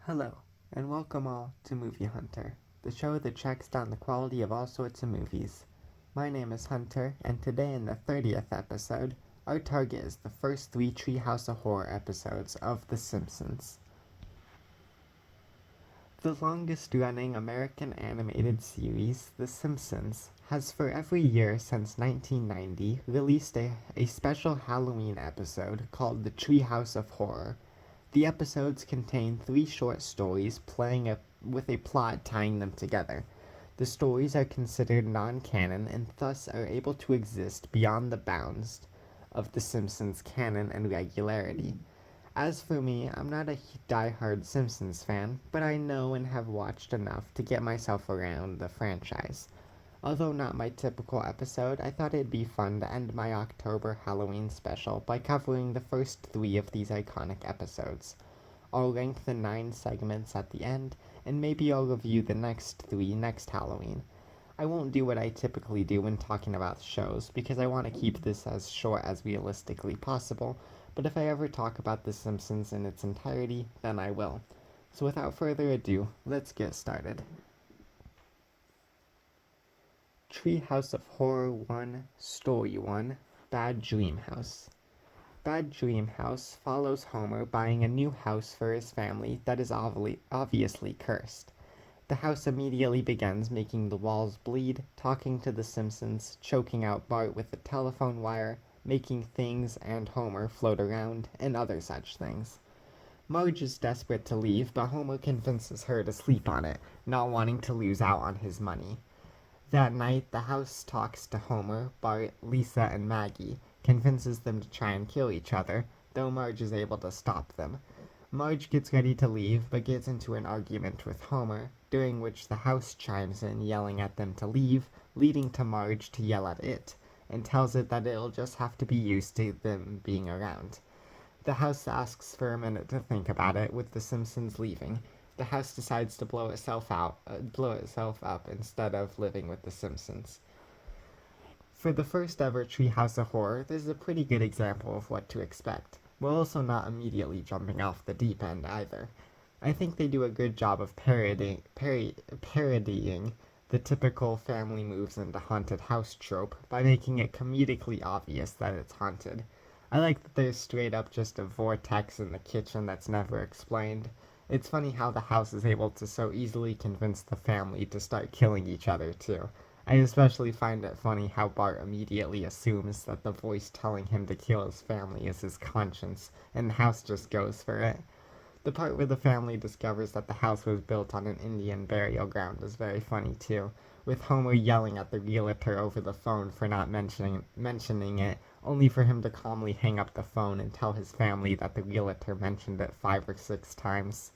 Hello, and welcome all to Movie Hunter, the show that tracks down the quality of all sorts of movies. My name is Hunter, and today in the 30th episode, our target is the first three Treehouse of Horror episodes of The Simpsons. The longest-running American animated series, The Simpsons, has for every year since 1990 released a special Halloween episode called The Treehouse of Horror. The episodes contain three short stories with a plot tying them together. The stories are considered non-canon and thus are able to exist beyond the bounds of The Simpsons canon and regularity. As for me, I'm not a die-hard Simpsons fan, but I know and have watched enough to get myself around the franchise. Although not my typical episode, I thought it'd be fun to end my October Halloween special by covering the first three of these iconic episodes. I'll lengthen 9 segments at the end, and maybe I'll review the next 3 next Halloween. I won't do what I typically do when talking about shows, because I want to keep this as short as realistically possible, but if I ever talk about The Simpsons in its entirety, then I will. So without further ado, let's get started. Treehouse of Horror 1, Story 1, Bad Dream House. Bad Dream House follows Homer buying a new house for his family that is obviously cursed. The house immediately begins making the walls bleed, talking to the Simpsons, choking out Bart with a telephone wire, making things and Homer float around, and other such things. Marge is desperate to leave, but Homer convinces her to sleep on it, not wanting to lose out on his money. That night, the house talks to Homer, Bart, Lisa, and Maggie, convinces them to try and kill each other, though Marge is able to stop them. Marge gets ready to leave, but gets into an argument with Homer, during which the house chimes in, yelling at them to leave, leading to Marge to yell at it, and tells it that it'll just have to be used to them being around. The house asks for a minute to think about it, with the Simpsons leaving. The house decides to blow itself up instead of living with the Simpsons. For the first ever Treehouse of Horror, this is a pretty good example of what to expect. We're also not immediately jumping off the deep end either. I think they do a good job of parodying the typical family moves into haunted house trope by making it comedically obvious that it's haunted. I like that there's straight up just a vortex in the kitchen that's never explained. It's funny how the house is able to so easily convince the family to start killing each other, too. I especially find it funny how Bart immediately assumes that the voice telling him to kill his family is his conscience, and the house just goes for it. The part where the family discovers that the house was built on an Indian burial ground is very funny, too, with Homer yelling at the realtor over the phone for not mentioning it, only for him to calmly hang up the phone and tell his family that the realtor mentioned it 5 or 6 times.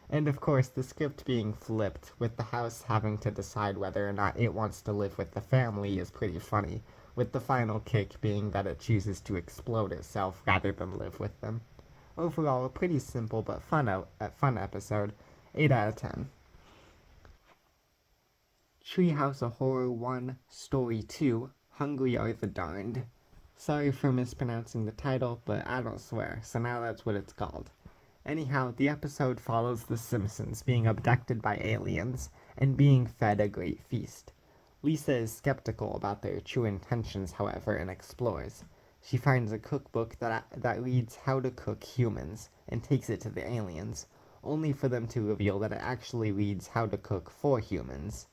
And of course, the script being flipped, with the house having to decide whether or not it wants to live with the family, is pretty funny, with the final kick being that it chooses to explode itself rather than live with them. Overall, a pretty simple but fun episode. 8 out of 10. Treehouse of Horror 1, Story 2, Hungry Are the Darned. Sorry for mispronouncing the title, but I don't swear, so now that's what it's called. Anyhow, the episode follows the Simpsons being abducted by aliens and being fed a great feast. Lisa is skeptical about their true intentions, however, and explores. She finds a cookbook that reads how to cook humans and takes it to the aliens, only for them to reveal that it actually reads how to cook for humans.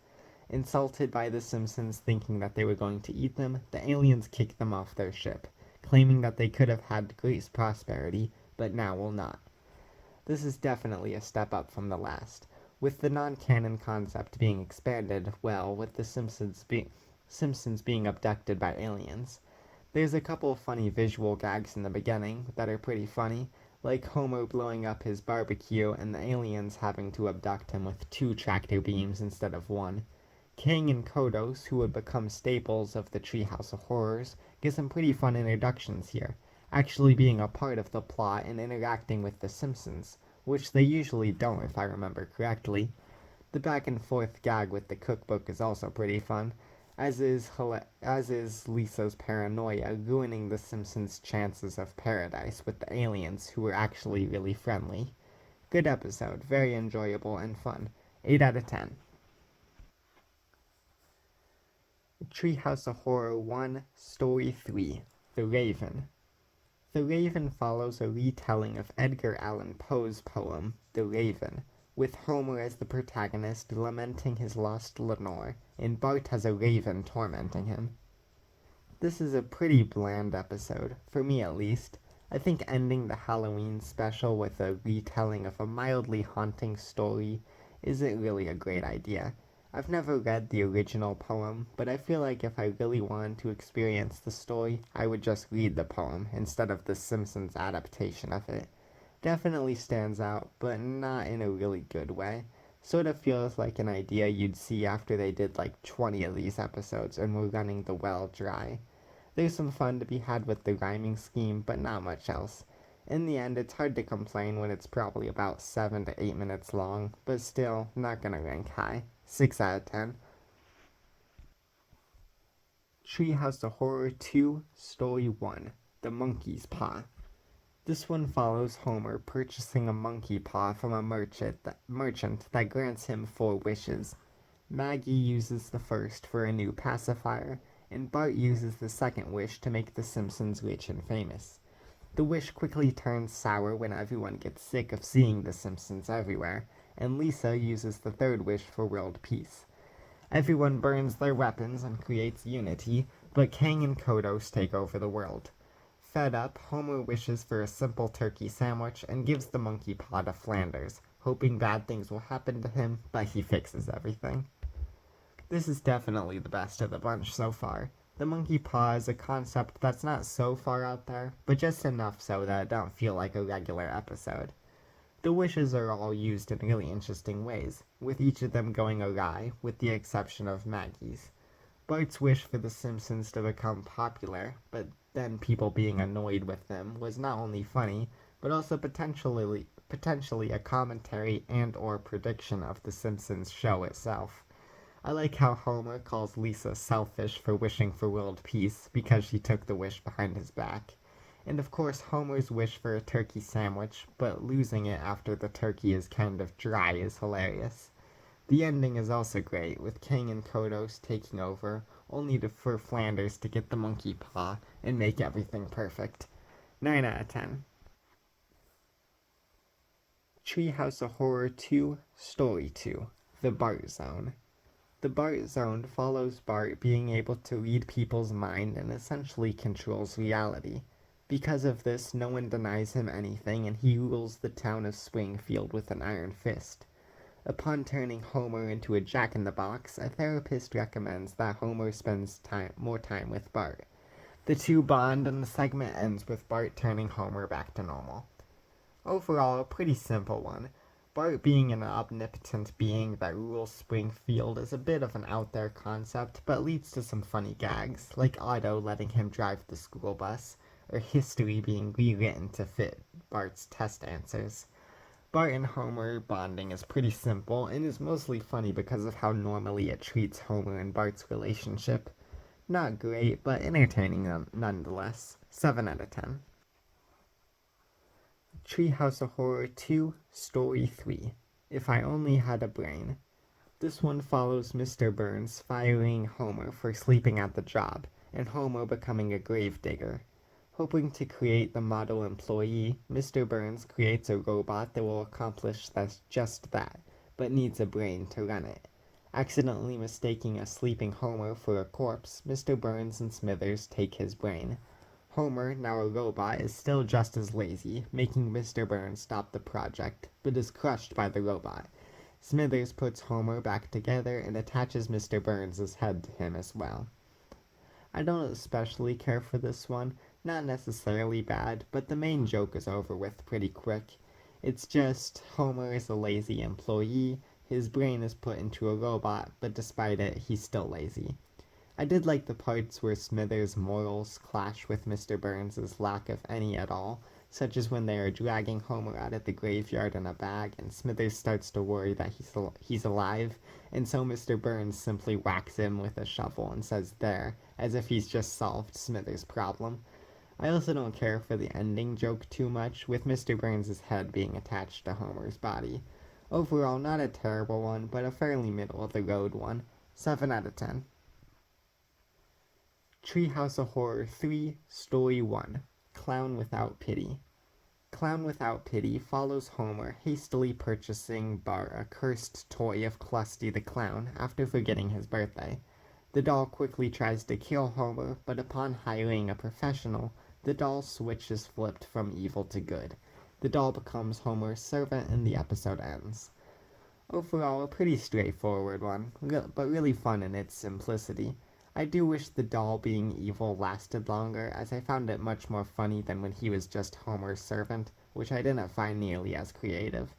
Insulted by the Simpsons thinking that they were going to eat them, the aliens kick them off their ship, claiming that they could have had great prosperity, but now will not. This is definitely a step up from the last, with the non-canon concept being expanded, well, with the Simpsons being abducted by aliens. There's a couple of funny visual gags in the beginning that are pretty funny, like Homer blowing up his barbecue and the aliens having to abduct him with 2 tractor beams instead of 1. King and Kodos, who would become staples of the Treehouse of Horrors, get some pretty fun introductions here, actually being a part of the plot and interacting with the Simpsons, which they usually don't if I remember correctly. The back and forth gag with the cookbook is also pretty fun, as is Lisa's paranoia ruining the Simpsons' chances of paradise with the aliens who were actually really friendly. Good episode, very enjoyable and fun. 8 out of 10. Treehouse of Horror 1, Story 3, The Raven. The Raven follows a retelling of Edgar Allan Poe's poem, The Raven, with Homer as the protagonist lamenting his lost Lenore, and Bart has a raven tormenting him. This is a pretty bland episode, for me at least. I think ending the Halloween special with a retelling of a mildly haunting story isn't really a great idea. I've never read the original poem, but I feel like if I really wanted to experience the story, I would just read the poem instead of the Simpsons adaptation of it. Definitely stands out, but not in a really good way. Sort of feels like an idea you'd see after they did like 20 of these episodes and were running the well dry. There's some fun to be had with the rhyming scheme, but not much else. In the end, it's hard to complain when it's probably about 7 to 8 minutes long, but still, not gonna rank high. 6 out of 10. Treehouse of Horror 2, Story 1, The Monkey's Paw. This one follows Homer purchasing a monkey paw from a merchant that grants him 4 wishes. Maggie uses the first for a new pacifier, and Bart uses the second wish to make the Simpsons rich and famous. The wish quickly turns sour when everyone gets sick of seeing the Simpsons everywhere, and Lisa uses the third wish for world peace. Everyone burns their weapons and creates unity, but Kang and Kodos take over the world. Fed up, Homer wishes for a simple turkey sandwich and gives the monkey paw to Flanders, hoping bad things will happen to him, but he fixes everything. This is definitely the best of the bunch so far. The monkey paw is a concept that's not so far out there, but just enough so that it don't feel like a regular episode. The wishes are all used in really interesting ways, with each of them going awry, with the exception of Maggie's. Bart's wish for The Simpsons to become popular, but then people being annoyed with them, was not only funny, but also potentially a commentary and or prediction of The Simpsons show itself. I like how Homer calls Lisa selfish for wishing for world peace because she took the wish behind his back. And of course Homer's wish for a turkey sandwich, but losing it after the turkey is kind of dry is hilarious. The ending is also great, with Kang and Kodos taking over, only for Flanders to get the monkey paw and make everything perfect. 9 out of 10. Treehouse of Horror 2, Story 2, The Bart Zone. The Bart Zone follows Bart being able to read people's mind and essentially controls reality. Because of this, no one denies him anything, and he rules the town of Springfield with an iron fist. Upon turning Homer into a jack-in-the-box, a therapist recommends that Homer spends more time with Bart. The two bond, and the segment ends with Bart turning Homer back to normal. Overall, a pretty simple one. Bart being an omnipotent being that rules Springfield is a bit of an out-there concept, but leads to some funny gags, like Otto letting him drive the school bus, or history being rewritten to fit Bart's test answers. Bart and Homer bonding is pretty simple and is mostly funny because of how normally it treats Homer and Bart's relationship. Not great, but entertaining nonetheless. 7 out of 10. Treehouse of Horror 2, Story 3, If I Only Had a Brain. This one follows Mr. Burns firing Homer for sleeping at the job, and Homer becoming a gravedigger. Hoping to create the model employee, Mr. Burns creates a robot that will accomplish just that, but needs a brain to run it. Accidentally mistaking a sleeping Homer for a corpse, Mr. Burns and Smithers take his brain. Homer, now a robot, is still just as lazy, making Mr. Burns stop the project, but is crushed by the robot. Smithers puts Homer back together and attaches Mr. Burns' head to him as well. I don't especially care for this one. Not necessarily bad, but the main joke is over with pretty quick. It's just Homer is a lazy employee, his brain is put into a robot, but despite it, he's still lazy. I did like the parts where Smithers' morals clash with Mr. Burns' lack of any at all, such as when they are dragging Homer out of the graveyard in a bag, and Smithers starts to worry that he's alive, and so Mr. Burns simply whacks him with a shovel and says "there," as if he's just solved Smithers' problem. I also don't care for the ending joke too much, with Mr. Burns' head being attached to Homer's body. Overall, not a terrible one, but a fairly middle-of-the-road one. 7 out of 10. Treehouse of Horror 3, Story 1, Clown Without Pity. Clown Without Pity follows Homer hastily purchasing Bart a cursed toy of Krusty the Clown after forgetting his birthday. The doll quickly tries to kill Homer, but upon hiring a professional, the doll's switch is flipped from evil to good. The doll becomes Homer's servant and the episode ends. Overall, a pretty straightforward one, but really fun in its simplicity. I do wish the doll being evil lasted longer, as I found it much more funny than when he was just Homer's servant, which I didn't find nearly as creative.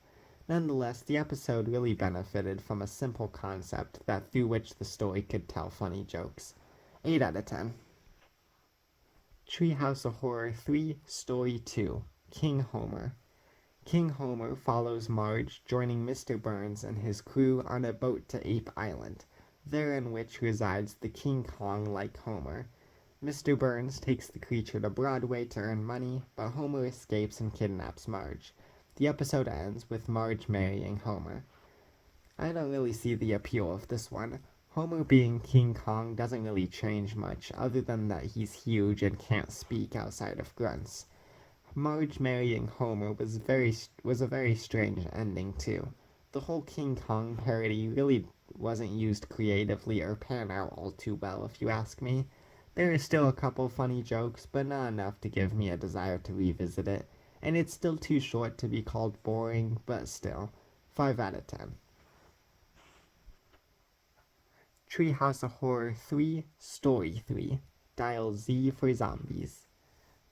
Nonetheless, the episode really benefited from a simple concept that through which the story could tell funny jokes. 8 out of 10. Treehouse of Horror 3, Story 2, King Homer. King Homer follows Marge, joining Mr. Burns and his crew on a boat to Ape Island, there in which resides the King Kong-like Homer. Mr. Burns takes the creature to Broadway to earn money, but Homer escapes and kidnaps Marge. The episode ends with Marge marrying Homer. I don't really see the appeal of this one. Homer being King Kong doesn't really change much, other than that he's huge and can't speak outside of grunts. Marge marrying Homer was a very strange ending too. The whole King Kong parody really wasn't used creatively or panned out all too well, if you ask me. There are still a couple funny jokes, but not enough to give me a desire to revisit it, and it's still too short to be called boring, but still. 5 out of 10. Treehouse of Horror 3, Story 3, Dial Z for Zombies.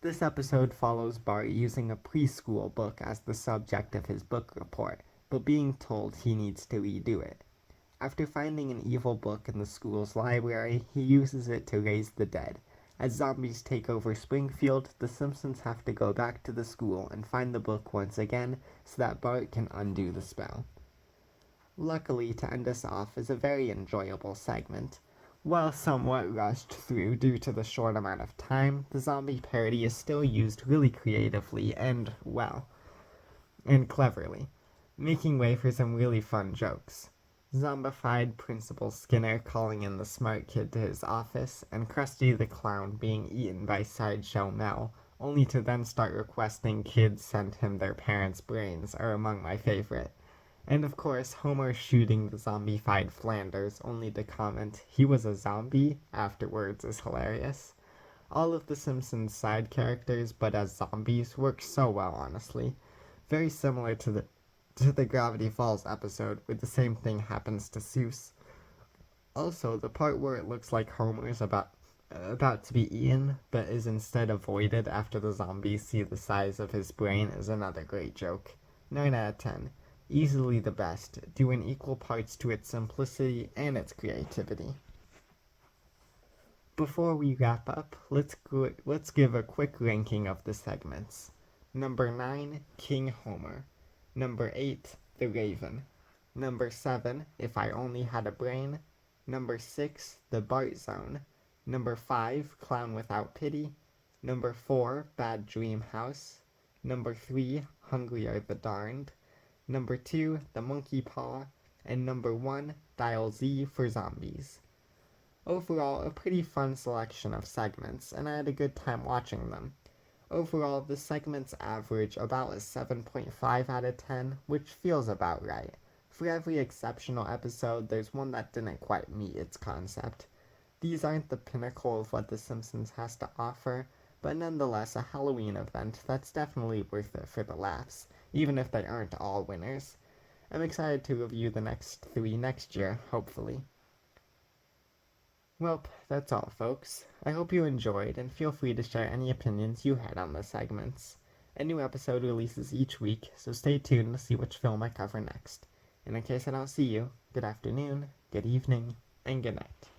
This episode follows Bart using a preschool book as the subject of his book report, but being told he needs to redo it. After finding an evil book in the school's library, he uses it to raise the dead. As zombies take over Springfield, the Simpsons have to go back to the school and find the book once again so that Bart can undo the spell. Luckily, to end us off is a very enjoyable segment. While somewhat rushed through due to the short amount of time, the zombie parody is still used really creatively and cleverly, making way for some really fun jokes. Zombified Principal Skinner calling in the smart kid to his office, and Krusty the Clown being eaten by Sideshow Mel, only to then start requesting kids send him their parents' brains, are among my favorite. And of course, Homer shooting the zombified Flanders, only to comment, "He was a zombie?" afterwards is hilarious. All of the Simpsons side characters, but as zombies, work so well, honestly. Very similar to the Gravity Falls episode, where the same thing happens to Seuss. Also, the part where it looks like Homer is about to be eaten, but is instead avoided after the zombies see the size of his brain is another great joke. 9 out of 10. Easily the best, due in equal parts to its simplicity and its creativity. Before we wrap up, let's give a quick ranking of the segments. Number 9, King Homer. Number 8, The Raven. Number 7, If I Only Had a Brain. Number 6, The Bart Zone. Number 5, Clown Without Pity. Number 4, Bad Dream House. Number 3, Hungry Are the Darned. Number 2, The Monkey Paw. And number 1, Dial Z for Zombies. Overall, a pretty fun selection of segments, and I had a good time watching them. Overall, the segments average about a 7.5 out of 10, which feels about right. For every exceptional episode, there's one that didn't quite meet its concept. These aren't the pinnacle of what The Simpsons has to offer, but nonetheless a Halloween event that's definitely worth it for the laughs, even if they aren't all winners. I'm excited to review the next 3 next year, hopefully. Well, that's all, folks. I hope you enjoyed, and feel free to share any opinions you had on the segments. A new episode releases each week, so stay tuned to see which film I cover next. And in case I don't see you, good afternoon, good evening, and good night.